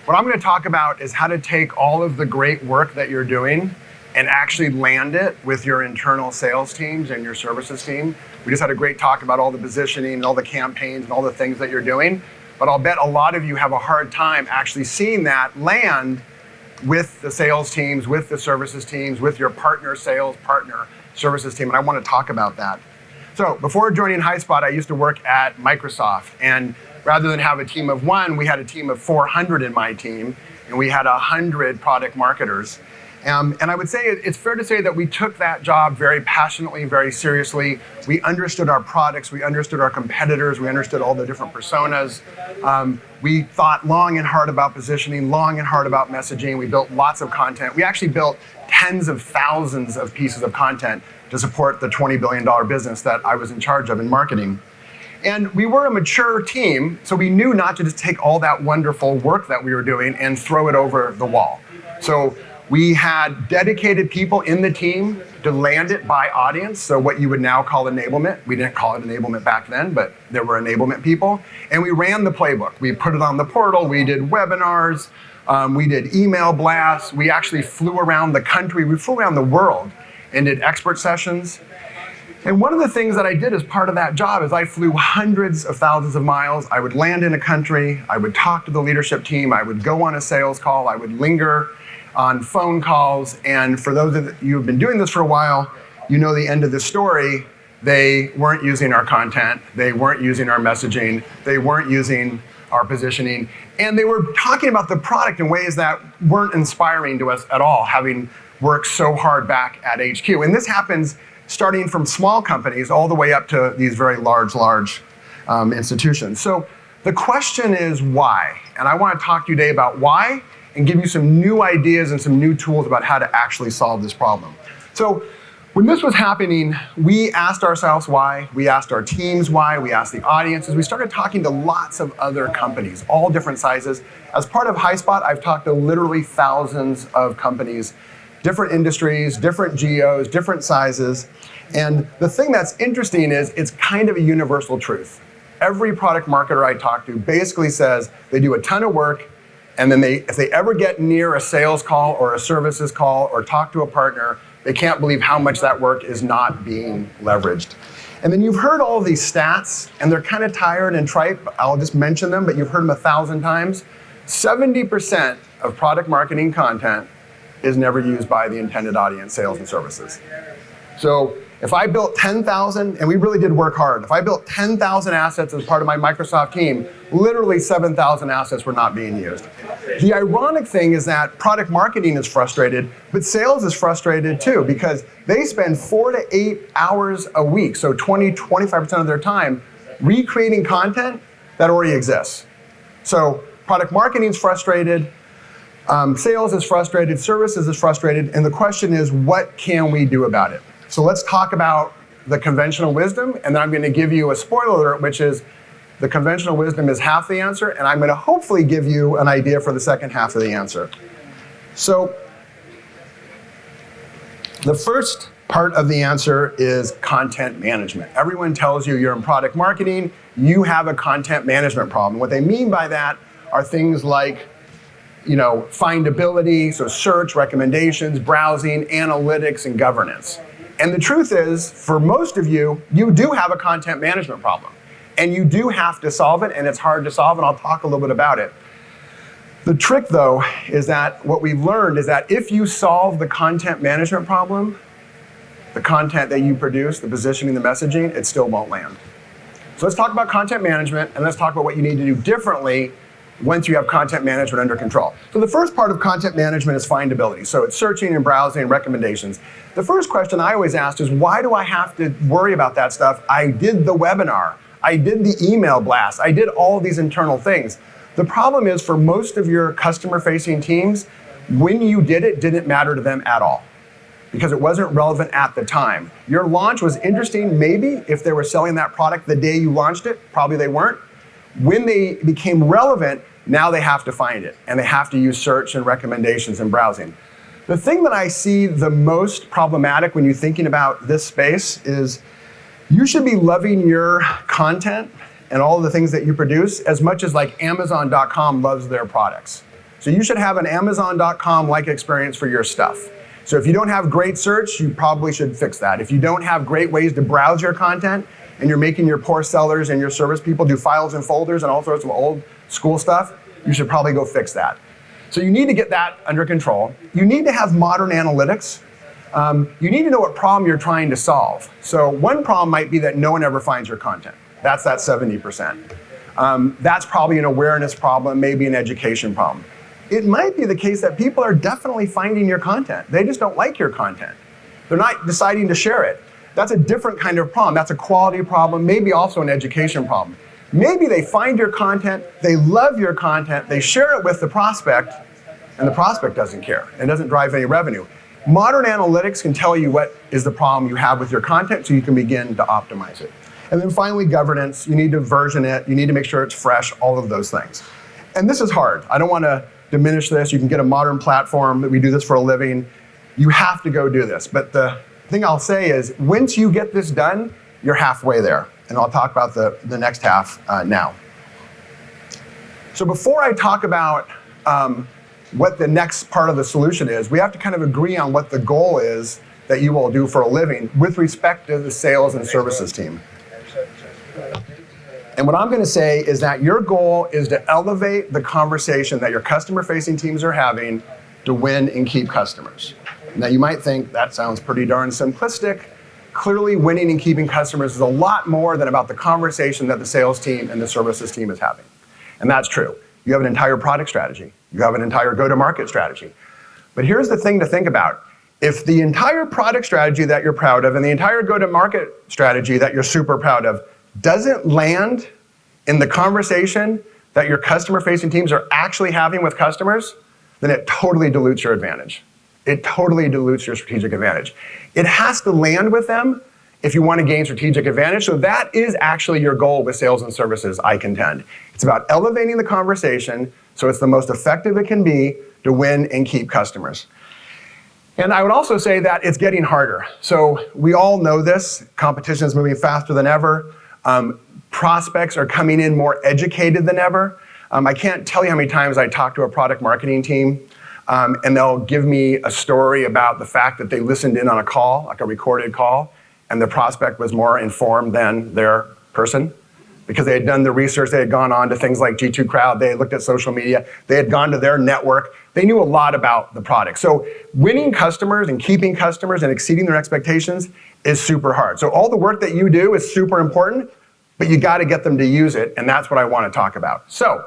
What I'm going to talk about is how to take all of the great work that you're doing and actually land it with your internal sales teams and your services team. We just had a great talk about all the positioning and all the campaigns and all the things that you're doing, but I'll bet a lot of you have a hard time actually seeing that land with the sales teams, with the services teams, with your partner sales, partner services team, and I want to talk about that. So before joining HighSpot, I used to work at Microsoft, and rather than have a team of 1, we had a team of 400 in my team, and we had 100 product marketers. And I would say it's fair to say that we took that job very passionately, very seriously. We understood our products, we understood our competitors, we understood all the different personas. We thought long and hard about positioning, long and hard about messaging. We built lots of content. We actually built tens of thousands of pieces of content to support the $20 billion business that I was in charge of in marketing. And we were a mature team, so we knew not to just take all that wonderful work that we were doing and throw it over the wall. So we had dedicated people in the team to land it by audience, so what you would now call enablement. We didn't call it enablement back then, but there were enablement people. And we ran the playbook. We put it on the portal, we did webinars, we did email blasts, we actually flew around the country, we flew around the world and did expert sessions. And one of the things that I did as part of that job is I flew hundreds of thousands of miles. I would land in a country, I would talk to the leadership team, I would go on a sales call, I would linger on phone calls, and for those of you who've been doing this for a while, you know the end of the story. They weren't using our content, they weren't using our messaging, they weren't using our positioning, and they were talking about the product in ways that weren't inspiring to us at all, having worked so hard back at HQ. And this happens starting from small companies all the way up to these very large institutions. So the question is why? And I want to talk to you today about why and give you some new ideas and some new tools about how to actually solve this problem. So when this was happening, we asked ourselves why, we asked our teams why, we asked the audiences, we started talking to lots of other companies, all different sizes. As part of HighSpot, I've talked to literally thousands of companies, different industries, different geos, different sizes. And the thing that's interesting is it's kind of a universal truth. Every product marketer I talk to basically says they do a ton of work, and then if they ever get near a sales call or a services call or talk to a partner, they can't believe how much that work is not being leveraged. And then you've heard all of these stats, and they're kind of tired and trite. I'll just mention them, but you've heard them 1,000 times. 70% of product marketing content is never used by the intended audience, sales and services. So if I built 10,000, and we really did work hard, if I built 10,000 assets as part of my Microsoft team, literally 7,000 assets were not being used. The ironic thing is that product marketing is frustrated, but sales is frustrated too, because they spend 4 to 8 hours a week, so 20-25% of their time, recreating content that already exists. So product marketing is frustrated, sales is frustrated, services is frustrated, and the question is, what can we do about it? So let's talk about the conventional wisdom, and then I'm going to give you a spoiler alert, which is the conventional wisdom is half the answer, and I'm going to hopefully give you an idea for the second half of the answer. So the first part of the answer is content management. Everyone tells you you're in product marketing, you have a content management problem. What they mean by that are things like findability, so search, recommendations, browsing, analytics, and governance. And the truth is, for most of you, you do have a content management problem. And you do have to solve it, and it's hard to solve, and I'll talk a little bit about it. The trick, though, is that what we've learned is that if you solve the content management problem, the content that you produce, the positioning, the messaging, it still won't land. So let's talk about content management, and let's talk about what you need to do differently once you have content management under control. So the first part of content management is findability. So it's searching and browsing and recommendations. The first question I always ask is, why do I have to worry about that stuff? I did the webinar, I did the email blast, I did all these internal things. The problem is, for most of your customer-facing teams, when you did it, didn't matter to them at all, because it wasn't relevant at the time. Your launch was interesting, maybe, if they were selling that product the day you launched it, probably they weren't. When they became relevant, now they have to find it, and they have to use search and recommendations and browsing. The thing that I see the most problematic when you're thinking about this space is you should be loving your content and all of the things that you produce as much as like Amazon.com loves their products. So you should have an Amazon.com-like experience for your stuff. So if you don't have great search, you probably should fix that. If you don't have great ways to browse your content, and you're making your poor sellers and your service people do files and folders and all sorts of old school stuff, you should probably go fix that. So you need to get that under control. You need to have modern analytics. You need to know what problem you're trying to solve. So one problem might be that no one ever finds your content. That's that 70%. That's probably an awareness problem, maybe an education problem. It might be the case that people are definitely finding your content. They just don't like your content. They're not deciding to share it. That's a different kind of problem. That's a quality problem, maybe also an education problem. Maybe they find your content, they love your content, they share it with the prospect, and the prospect doesn't care and doesn't drive any revenue. Modern analytics can tell you what is the problem you have with your content so you can begin to optimize it. And then finally, governance. You need to version it. You need to make sure it's fresh, all of those things. And this is hard. I don't want to diminish this. You can get a modern platform that we do this for a living. You have to go do this. But the thing I'll say is, once you get this done, you're halfway there. And I'll talk about the next half now. So before I talk about what the next part of the solution is, we have to kind of agree on what the goal is that you will do for a living with respect to the sales and services team. And what I'm going to say is that your goal is to elevate the conversation that your customer-facing teams are having to win and keep customers. Now, you might think that sounds pretty darn simplistic. Clearly, winning and keeping customers is a lot more than about the conversation that the sales team and the services team is having. And that's true. You have an entire product strategy. You have an entire go-to-market strategy. But here's the thing to think about. If the entire product strategy that you're proud of and the entire go-to-market strategy that you're super proud of doesn't land in the conversation that your customer-facing teams are actually having with customers, then it totally dilutes your advantage. It totally dilutes your strategic advantage. It has to land with them if you want to gain strategic advantage. So that is actually your goal with sales and services, I contend. It's about elevating the conversation so it's the most effective it can be to win and keep customers. And I would also say that it's getting harder. So we all know this. Competition is moving faster than ever. Prospects are coming in more educated than ever. I can't tell you how many times I talk to a product marketing team and they'll give me a story about the fact that they listened in on a call, like a recorded call, and the prospect was more informed than their person because they had done the research, they had gone on to things like G2 Crowd, they had looked at social media, they had gone to their network, they knew a lot about the product. So winning customers and keeping customers and exceeding their expectations is super hard. So all the work that you do is super important, but you got to get them to use it, and that's what I want to talk about. So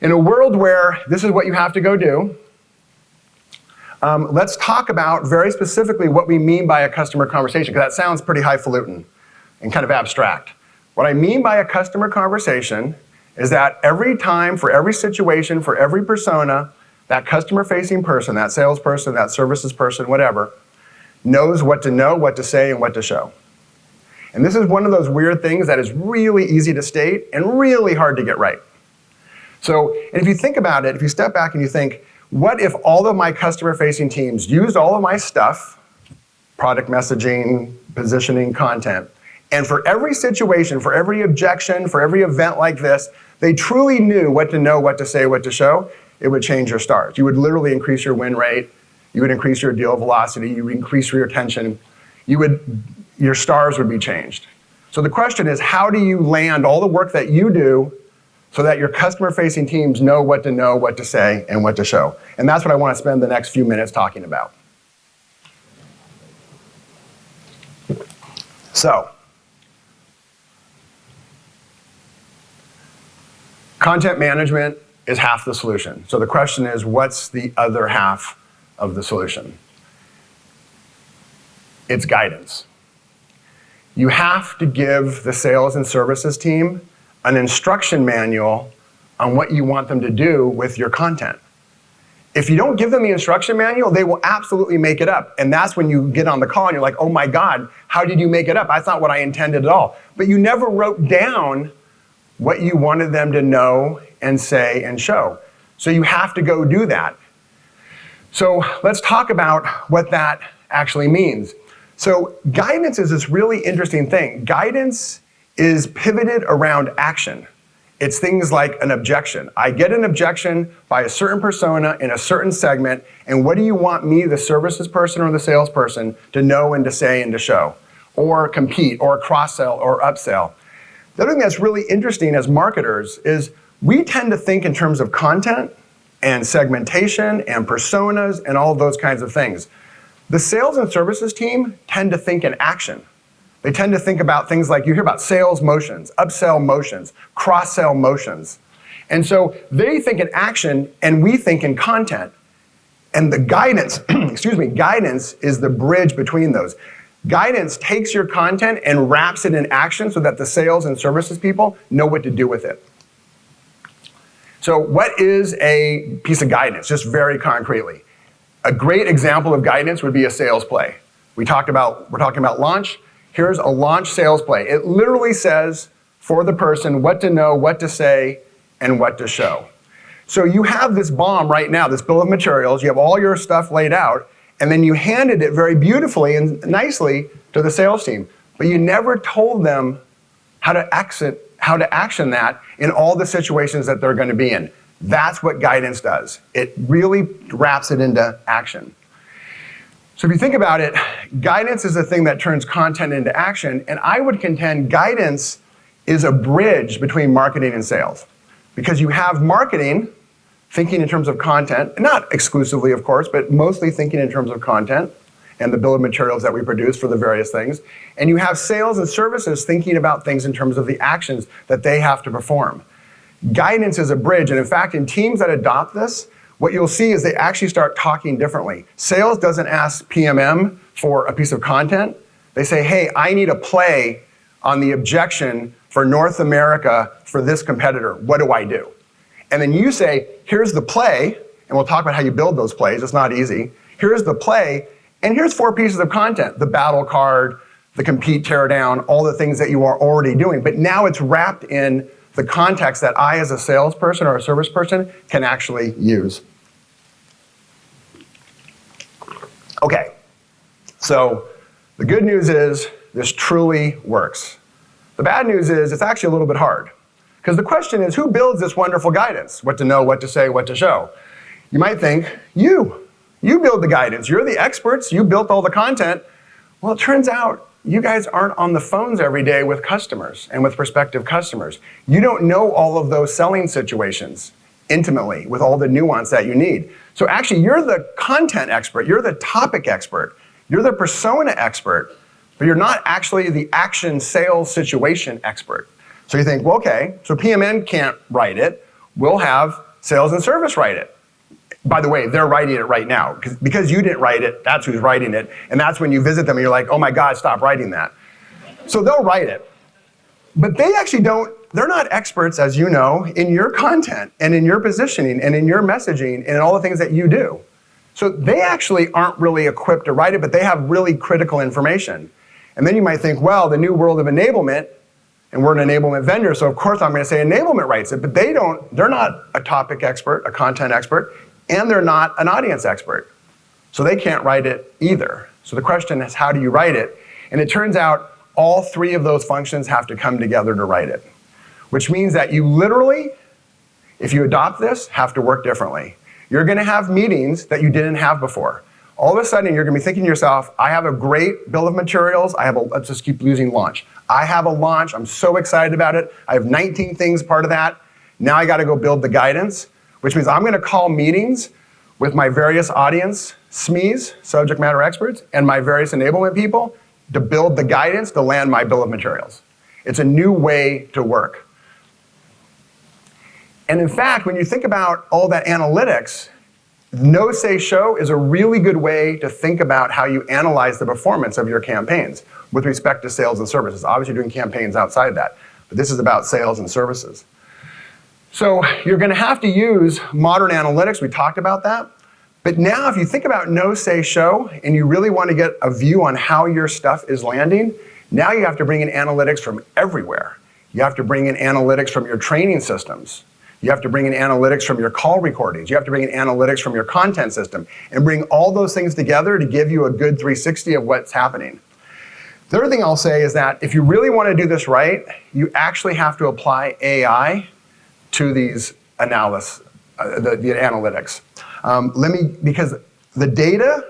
in a world where this is what you have to go do, let's talk about very specifically what we mean by a customer conversation, because that sounds pretty highfalutin and kind of abstract. What I mean by a customer conversation is that every time, for every situation, for every persona, that customer-facing person, that salesperson, that services person, whatever, knows what to know, what to say, and what to show. And this is one of those weird things that is really easy to state and really hard to get right. So, and if you think about it, if you step back and you think, what if all of my customer-facing teams used all of my stuff, product messaging, positioning, content, and for every situation, for every objection, for every event like this, they truly knew what to know, what to say, what to show, it would change your stars. You would literally increase your win rate, you would increase your deal velocity, you would increase your retention, your stars would be changed. So the question is, how do you land all the work that you do so that your customer-facing teams know, what to say, and what to show? And that's what I want to spend the next few minutes talking about. So, content management is half the solution. So the question is, what's the other half of the solution? It's guidance. You have to give the sales and services team an instruction manual on what you want them to do with your content. If you don't give them the instruction manual, they will absolutely make it up. And that's when you get on the call and you're like, oh my God, how did you make it up? That's not what I intended at all. But you never wrote down what you wanted them to know and say and show. So you have to go do that. So let's talk about what that actually means. So guidance is this really interesting thing. Guidance is pivoted around action. It's things like an objection. I get an objection by a certain persona in a certain segment, and what do you want me, the services person or the salesperson, to know and to say and to show? Or compete, or cross-sell, or upsell. The other thing that's really interesting as marketers is we tend to think in terms of content and segmentation and personas and all of those kinds of things. The sales and services team tend to think in action. They tend to think about things like, you hear about sales motions, upsell motions, cross-sell motions. And so they think in action and we think in content. And the guidance, guidance is the bridge between those. Guidance takes your content and wraps it in action so that the sales and services people know what to do with it. So what is a piece of guidance, just very concretely? A great example of guidance would be a sales play. We're talking about launch. Here's a launch sales play. It literally says for the person what to know, what to say, and what to show. So you have this bomb right now, this bill of materials, you have all your stuff laid out, and then you handed it very beautifully and nicely to the sales team. But you never told them how to action that in all the situations that they're going to be in. That's what guidance does. It really wraps it into action. So if you think about it, guidance is the thing that turns content into action, and I would contend guidance is a bridge between marketing and sales. Because you have marketing thinking in terms of content, not exclusively of course, but mostly thinking in terms of content and the bill of materials that we produce for the various things. And you have sales and services thinking about things in terms of the actions that they have to perform. Guidance is a bridge, and in fact, in teams that adopt this, what you'll see is they actually start talking differently. Sales doesn't ask PMM for a piece of content. They say, hey, I need a play on the objection for North America for this competitor. What do I do? And then you say, here's the play, and we'll talk about how you build those plays. It's not easy. Here's the play, and here's 4 pieces of content. The battle card, the compete, tear down, all the things that you are already doing. But now it's wrapped in the context that I, as a salesperson or a service person, can actually use. Okay, so the good news is this truly works. The bad news is it's actually a little bit hard. Because the question is, who builds this wonderful guidance? What to know, what to say, what to show? You might think, you build the guidance. You're the experts. You built all the content. Well, it turns out you guys aren't on the phones every day with customers and with prospective customers. You don't know all of those selling situations intimately with all the nuance that you need. So actually, you're the content expert. You're the topic expert. You're the persona expert, but you're not actually the action sales situation expert. So you think, well, okay, so PMN can't write it. We'll have sales and service write it. By the way, they're writing it right now. Because you didn't write it, that's who's writing it. And that's when you visit them and you're like, oh my God, stop writing that. So they'll write it. But they actually they're not experts, as you know, in your content and in your positioning and in your messaging and in all the things that you do. So they actually aren't really equipped to write it, but they have really critical information. And then you might think, well, the new world of enablement, and we're an enablement vendor, so of course I'm going to say enablement writes it, but they're not a topic expert, a content expert, and they're not an audience expert. So they can't write it either. So the question is, how do you write it? And it turns out all 3 of those functions have to come together to write it, which means that you literally, if you adopt this, have to work differently. You're going to have meetings that you didn't have before. All of a sudden, you're going to be thinking to yourself, I have a great bill of materials. Let's just keep using launch. I have a launch. I'm so excited about it. I have 19 things part of that. Now I got to go build the guidance, which means I'm going to call meetings with my various audience SMEs, subject matter experts, and my various enablement people to build the guidance to land my bill of materials. It's a new way to work. And in fact, when you think about all that analytics, no, say, show is a really good way to think about how you analyze the performance of your campaigns with respect to sales and services. Obviously, you're doing campaigns outside that, but this is about sales and services. So you're going to have to use modern analytics. We talked about that. But now if you think about no, say, show, and you really want to get a view on how your stuff is landing, now you have to bring in analytics from everywhere. You have to bring in analytics from your training systems. You have to bring in analytics from your call recordings. You have to bring in analytics from your content system and bring all those things together to give you a good 360 of what's happening. The other thing I'll say is that if you really want to do this right, you actually have to apply AI to these analysis, the analytics. Because the data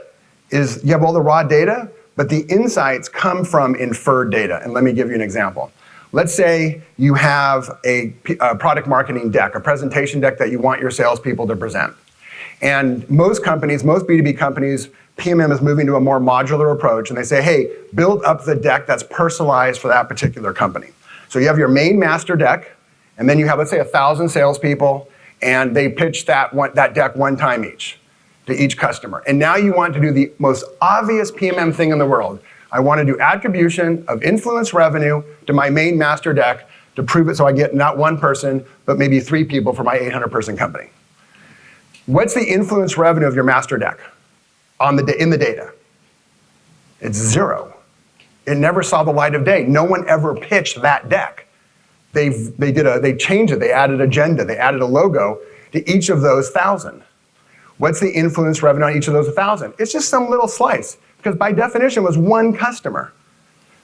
is, you have all the raw data, but the insights come from inferred data. And let me give you an example. Let's say you have a product marketing deck, a presentation deck that you want your salespeople to present. And most companies, most B2B companies, PMM is moving to a more modular approach, and they say, hey, build up the deck that's personalized for that particular company. So you have your main master deck, and then you have, let's say, 1,000 salespeople, and they pitch that deck one time each to each customer. And now you want to do the most obvious PMM thing in the world. I want to do attribution of influence revenue to my main master deck to prove it so I get not one person, but maybe 3 people for my 800-person company. What's the influence revenue of your master deck in the data? It's 0. It never saw the light of day. No one ever pitched that deck. They changed it. They added agenda. They added a logo to each of those 1,000. What's the influence revenue on each of those 1,000? It's just some little slice, because by definition it was one customer.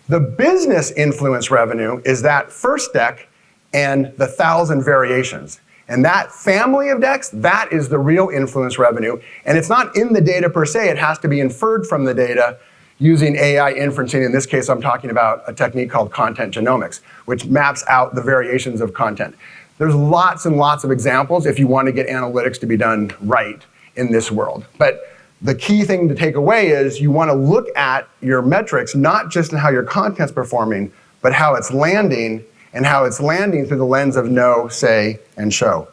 The business influence revenue is that first deck and the 1,000 variations. And that family of decks, that is the real influence revenue. And it's not in the data per se. It has to be inferred from the data using AI inferencing. In this case, I'm talking about a technique called content genomics, which maps out the variations of content. There's lots and lots of examples if you want to get analytics to be done right in this world. But the key thing to take away is you want to look at your metrics, not just in how your content's performing, but how it's landing, and how it's landing through the lens of know, say, and show.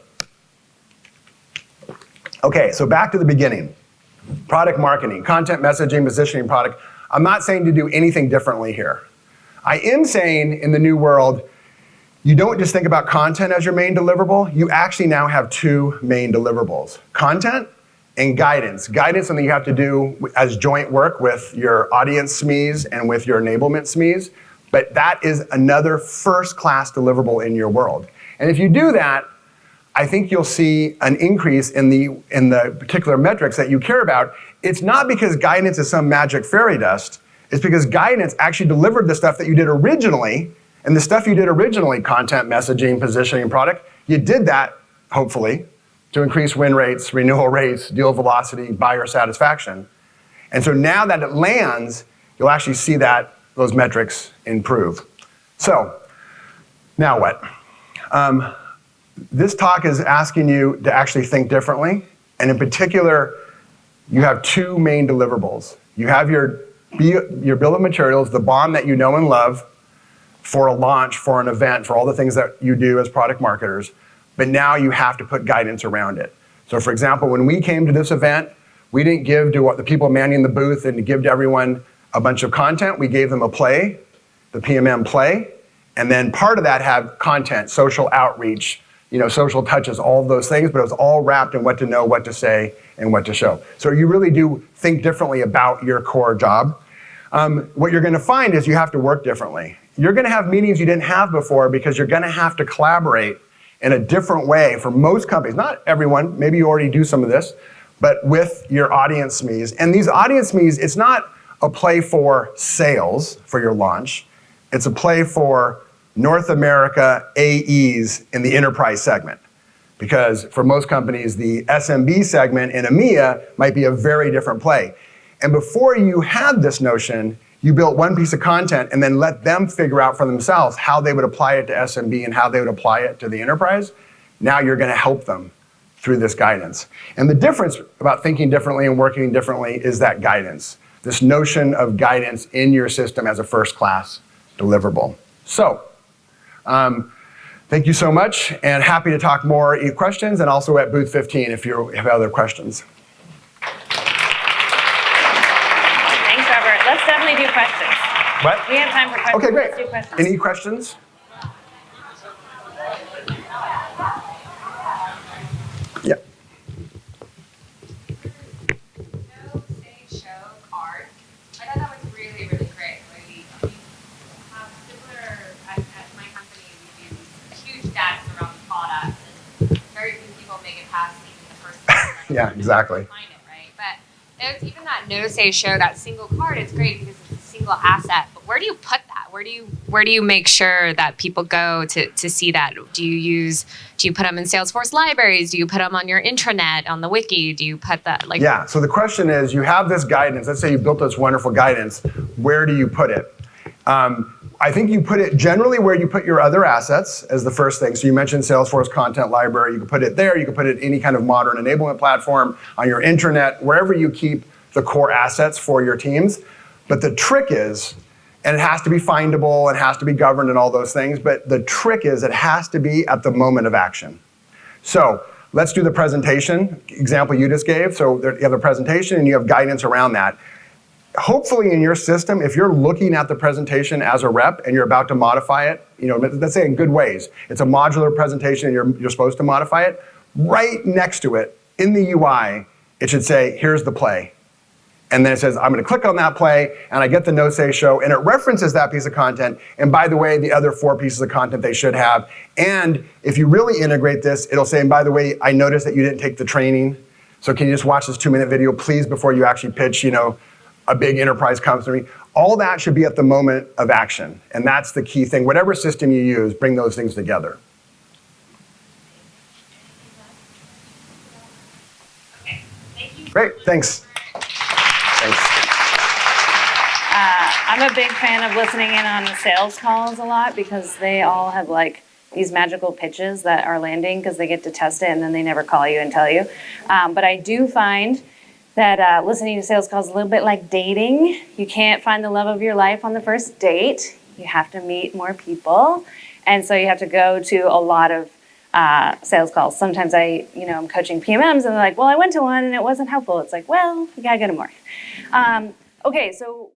Okay, so back to the beginning. Product marketing, content messaging, positioning, product. I'm not saying to do anything differently here. I am saying in the new world, you don't just think about content as your main deliverable. You actually now have 2 main deliverables: content and guidance. Guidance is something you have to do as joint work with your audience SMEs and with your enablement SMEs. But that is another first-class deliverable in your world. And if you do that, I think you'll see an increase in the particular metrics that you care about. It's not because guidance is some magic fairy dust. It's because guidance actually delivered the stuff that you did originally. And the stuff you did originally, content, messaging, positioning, product, you did that, hopefully, to increase win rates, renewal rates, deal velocity, buyer satisfaction. And so now that it lands, you'll actually see those metrics improve. So, now what? This talk is asking you to actually think differently. And in particular, you have 2 main deliverables. You have your bill of materials, the BOM that you know and love for a launch, for an event, for all the things that you do as product marketers. But now you have to put guidance around it. So for example, when we came to this event, we didn't give to the people manning the booth and give to everyone a bunch of content. We gave them a play, the PMM play, and then part of that had content, social outreach, social touches, all of those things, but it was all wrapped in what to know, what to say, and what to show. So you really do think differently about your core job. What you're gonna find is you have to work differently. You're gonna have meetings you didn't have before because you're gonna have to collaborate in a different way for most companies. Not everyone, maybe you already do some of this, but with your audience SMEs. And these audience SMEs, it's not a play for sales for your launch. It's a play for North America AEs in the enterprise segment. Because for most companies, the SMB segment in EMEA might be a very different play. And before you had this notion, you built one piece of content and then let them figure out for themselves how they would apply it to SMB and how they would apply it to the enterprise. Now you're gonna help them through this guidance. And the difference about thinking differently and working differently is that guidance. This notion of guidance in your system as a first-class deliverable. So, thank you so much, and happy to talk more questions, and also at booth 15 if you have other questions. Thanks, Robert. Let's definitely do questions. What? We have time for questions. Okay, great. Let's do questions. Any questions? Yeah. No say show card. I thought that was really, really great. We have similar, at my company, we do these huge decks around the product, and very few people make it past even the first time. Yeah, exactly. Find it, right? But there's even that no say show, that single card, it's great because it's a single asset. But where do you put that? Where do you make sure that people go to see that? Do you put them in Salesforce libraries? Do you put them on your intranet, on the wiki? Do you put that like? Yeah, so the question is, you have this guidance. Let's say you built this wonderful guidance. Where do you put it? I think you put it generally where you put your other assets as the first thing. So you mentioned Salesforce Content Library. You can put it there. You can put it in any kind of modern enablement platform, on your intranet, wherever you keep the core assets for your teams. But the trick is, and it has to be findable, it has to be governed and all those things, but the trick is it has to be at the moment of action. So let's do the presentation example you just gave. So there, you have a presentation and you have guidance around that. Hopefully in your system, if you're looking at the presentation as a rep and you're about to modify it, let's say in good ways, it's a modular presentation and you're supposed to modify it, right next to it in the UI, it should say, here's the play. And then it says, I'm going to click on that play, and I get the no say show, and it references that piece of content. And by the way, the other 4 pieces of content they should have. And if you really integrate this, it'll say, and by the way, I noticed that you didn't take the training. So can you just watch this 2-minute video, please, before you actually pitch, a big enterprise company? All that should be at the moment of action. And that's the key thing. Whatever system you use, bring those things together. Okay, thank you. Great, thanks. I'm a big fan of listening in on sales calls a lot because they all have like these magical pitches that are landing because they get to test it and then they never call you and tell you. But I do find that listening to sales calls is a little bit like dating. You can't find the love of your life on the first date. You have to meet more people. And so you have to go to a lot of sales calls. Sometimes I'm coaching PMMs and they're like, well, I went to one and it wasn't helpful. It's like, well, you gotta go to more. Okay, so